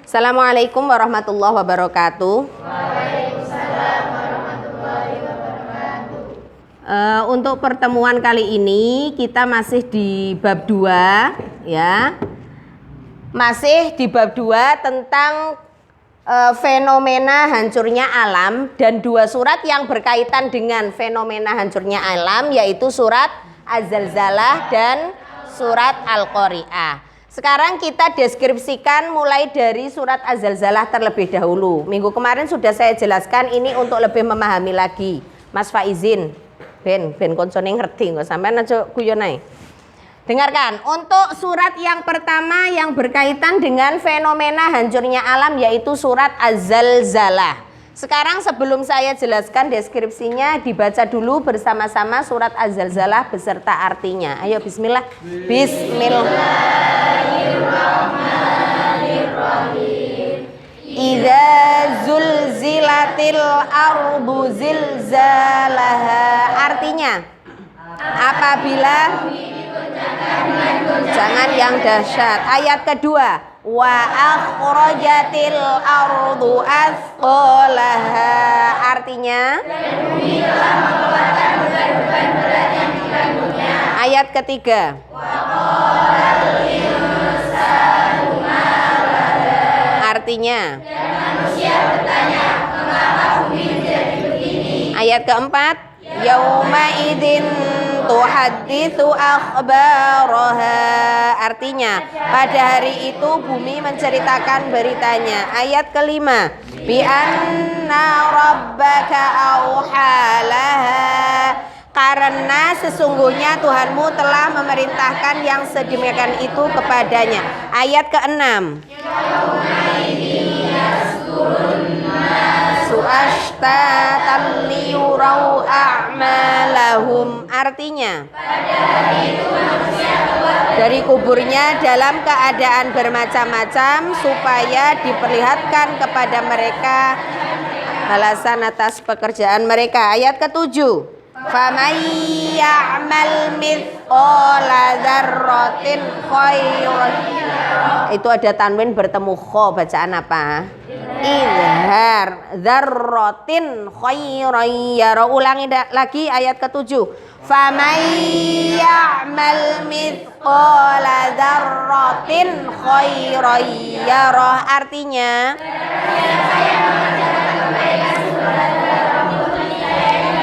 Assalamualaikum warahmatullahi wabarakatuh. Waalaikumsalam warahmatullahi wabarakatuh. Untuk pertemuan kali ini kita masih di bab 2 ya. Masih di bab 2 tentang fenomena hancurnya alam dan 2 surat yang berkaitan dengan fenomena hancurnya alam, yaitu surat Az-Zalzalah dan surat Al-Qari'ah. Sekarang kita deskripsikan mulai dari surat Az-Zalzalah terlebih dahulu. Minggu kemarin sudah saya jelaskan, ini untuk lebih memahami lagi. Mas Faizin, ben konsone ngerti kok, sampean aja guyon ae. Dengarkan, untuk surat yang pertama yang berkaitan dengan fenomena hancurnya alam, yaitu surat Az-Zalzalah. Sekarang sebelum saya jelaskan deskripsinya, dibaca dulu bersama-sama surat Az-Zalzalah beserta artinya. Ayo bismillah. Bismillahirrahmanirrahim. Idza zulzilatil ardu zilzalaha. Artinya, apabila goncangan yang dahsyat. Ayat kedua, wa akhrajatil ardu athqalaha. Artinya, dan bumi telah mengeluarkan beban-beban berat yang dikandungnya. Ayat ketiga, wa qalal insanu ma laha. Artinya, dan manusia bertanya, mengapa bumi menjadi begini. Ayat keempat, yauma idzin tuhadditsu akhbaraha. Artinya, pada hari itu bumi menceritakan beritanya. Ayat kelima, bi anna rabbaka auhalaha. Karena sesungguhnya Tuhanmu telah memerintahkan yang sedemikian itu kepadanya. Ayat keenam, su'ashtatan liyurau a'malahum. Artinya, pada hari itu manusia keluar dari kuburnya dalam keadaan bermacam-macam supaya diperlihatkan kepada mereka balasan atas pekerjaan mereka. Ayat ketujuh, faman ya'mal mithqala dzarratin khairan. Itu ada tanwin bertemu kho, bacaan apa? Izhar. Dzarratin khairan yara. Ulangi lagi ayat ketujuh, faman ya'mal mithqala dzarratin khairan yara. Artinya,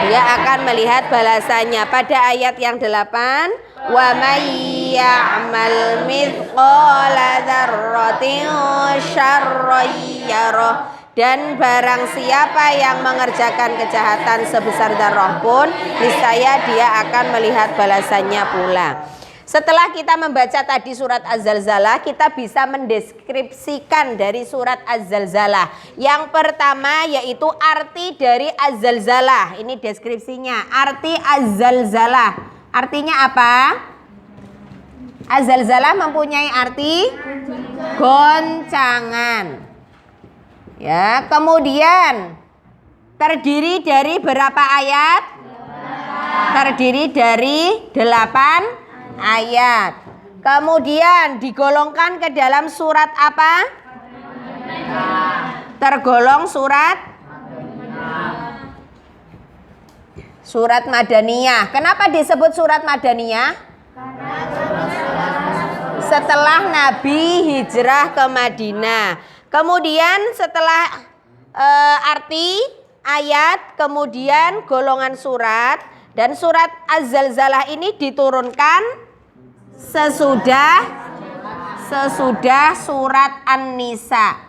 dia akan melihat balasannya. Pada ayat yang 8, wa may ya'mal mithqala dzarratin syarran yarah. Dan barang siapa yang mengerjakan kejahatan sebesar dzarrah pun, niscaya dia akan melihat balasannya pula. Setelah kita membaca tadi surat Az-Zalzalah, kita bisa mendeskripsikan dari surat Az-Zalzalah. Yang pertama yaitu arti dari Az-Zalzalah. Ini deskripsinya. Arti Az-Zalzalah. Artinya apa? Az-Zalzalah mempunyai arti goncangan. Ya, kemudian terdiri dari berapa ayat? Terdiri dari 8 ayat. Kemudian digolongkan ke dalam surat apa? Tergolong surat Madaniyah. Kenapa disebut surat Madaniyah? Setelah Nabi hijrah ke Madinah. Kemudian setelah arti ayat, kemudian golongan surat. Dan surat Az-Zalzalah ini diturunkan sesudah surat An-Nisa.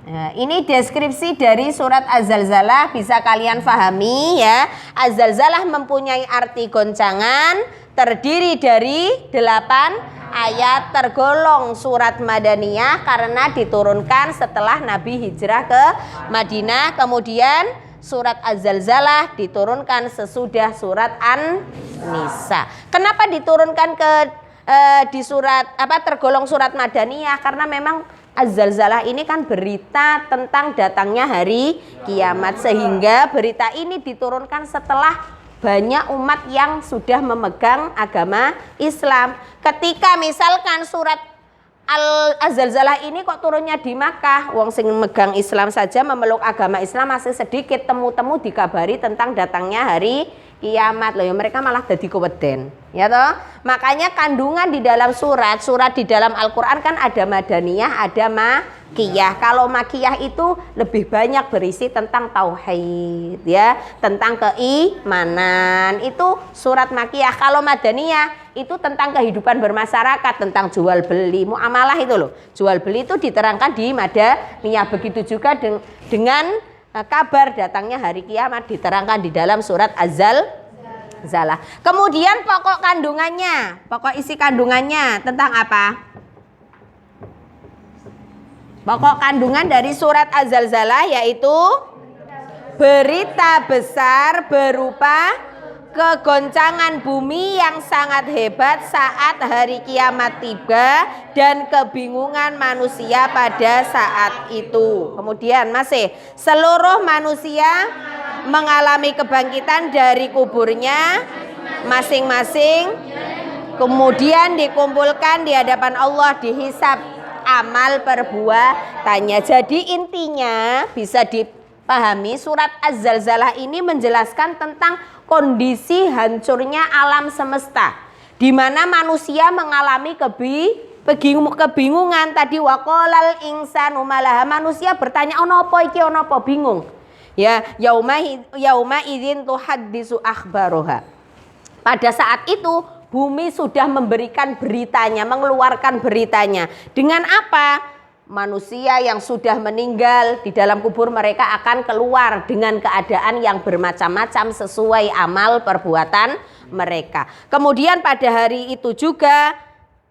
Nah, ini deskripsi dari surat Az-Zalzalah, bisa kalian pahami ya. Az-Zalzalah mempunyai arti goncangan, terdiri dari 8 ayat, tergolong surat Madaniyah karena diturunkan setelah Nabi hijrah ke Madinah. Kemudian surat Az-Zalzalah diturunkan sesudah surat An-Nisa. Kenapa diturunkan di surat tergolong surat Madaniyah? Karena memang Az-Zalzalah ini kan berita tentang datangnya hari kiamat, sehingga berita ini diturunkan setelah banyak umat yang sudah memegang agama Islam. Ketika misalkan surat Az-Zalzalah ini kok turunnya di Makkah? Wong sing megang Islam saja, memeluk agama Islam masih sedikit temu-temu dikabari tentang datangnya hari kiamat loh ya, mereka malah jadi keweden ya toh. Makanya kandungan di dalam surat di dalam Al-Qur'an kan ada madaniyah, ada makiyah. Kalau makiyah itu lebih banyak berisi tentang tauhid ya, tentang keimanan. Itu surat makiyah. Kalau madaniyah itu tentang kehidupan bermasyarakat, tentang jual beli, muamalah itu loh. Jual beli itu diterangkan di madaniyah. Begitu juga dengan kabar datangnya hari kiamat diterangkan di dalam surat Az-Zalzalah. Kemudian pokok kandungannya, pokok isi kandungannya tentang apa? Pokok kandungan dari surat Az-Zalzalah yaitu berita besar berupa kegoncangan bumi yang sangat hebat saat hari kiamat tiba dan kebingungan manusia pada saat itu. Kemudian masih seluruh manusia mengalami kebangkitan dari kuburnya masing-masing, kemudian dikumpulkan di hadapan Allah, dihisab amal perbuatannya. Jadi intinya bisa dipahami surat Az-Zalzalah ini menjelaskan tentang kondisi hancurnya alam semesta, di mana manusia mengalami kebingungan. Tadi waqalal insanu malaha, manusia bertanya ono apa iki, ono apa, bingung ya. Yauma idzin tuhaddisu akhbaroha, pada saat itu bumi sudah memberikan beritanya, mengeluarkan beritanya. Dengan apa? Manusia yang sudah meninggal di dalam kubur mereka akan keluar dengan keadaan yang bermacam-macam sesuai amal perbuatan mereka. Kemudian pada hari itu juga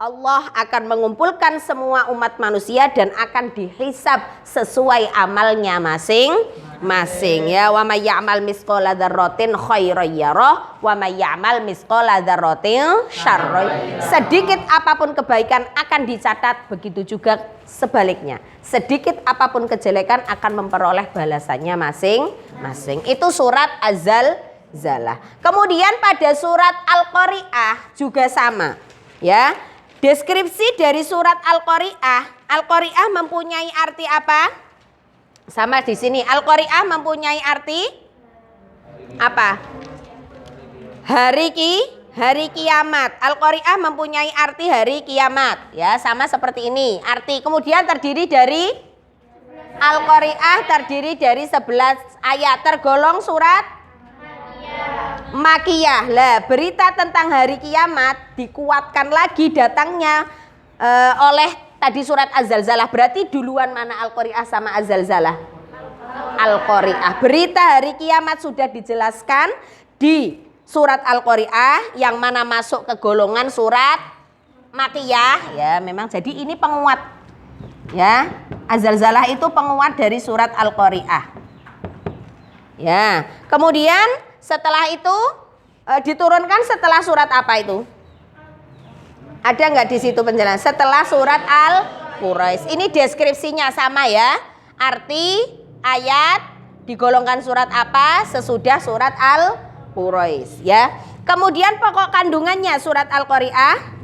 Allah akan mengumpulkan semua umat manusia dan akan dihisab sesuai amalnya masing-masing ya. Wa may ya'mal misqala dzarratin khairan yarah wa may ya'mal misqala dzarratin syarran. Sedikit apapun kebaikan akan dicatat, begitu juga sebaliknya. Sedikit apapun kejelekan akan memperoleh balasannya masing-masing. Itu surat Az-Zalzalah. Kemudian pada surat Al-Qari'ah juga sama ya. Deskripsi dari surat Al-Qari'ah mempunyai arti apa? Sama di sini. Al-Qari'ah mempunyai arti apa? Hari kiamat. Al-Qari'ah mempunyai arti hari kiamat. Ya, sama seperti ini. Arti kemudian terdiri dari Al-Qari'ah terdiri dari 11 ayat, tergolong surat Makiyah. Lah, berita tentang hari kiamat dikuatkan lagi datangnya oleh tadi surat Az-Zalzalah. Berarti duluan mana Al-Qari'ah sama Az-Zalzalah? Al-Qari'ah. Berita hari kiamat sudah dijelaskan di surat Al-Qari'ah yang mana masuk ke golongan surat Makiyah ya, memang jadi ini penguat ya. Az-Zalzalah itu penguat dari surat Al-Qari'ah. Ya, kemudian setelah itu diturunkan setelah surat apa itu? Ada nggak di situ penjelasan? Setelah surat Al-Quraisy. Ini deskripsinya sama ya. Arti ayat digolongkan surat apa? Sesudah surat Al-Quraisy ya. Kemudian pokok kandungannya surat Al-Qari'ah,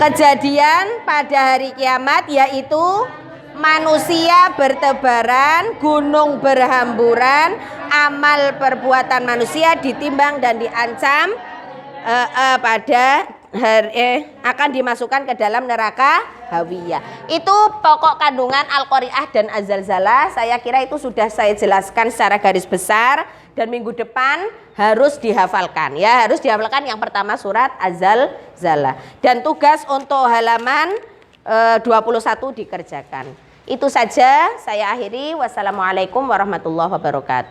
kejadian pada hari kiamat, yaitu manusia bertebaran, gunung berhamburan, amal perbuatan manusia ditimbang dan diancam pada hari akan dimasukkan ke dalam neraka hawiyah. Itu pokok kandungan Al-Qari'ah dan Az-Zalzalah. Saya kira itu sudah saya jelaskan secara garis besar dan minggu depan harus dihafalkan ya, harus dihafalkan yang pertama surat Az-Zalzalah. Dan tugas untuk halaman 21 dikerjakan. Itu saja saya akhiri. Wassalamualaikum warahmatullahi wabarakatuh.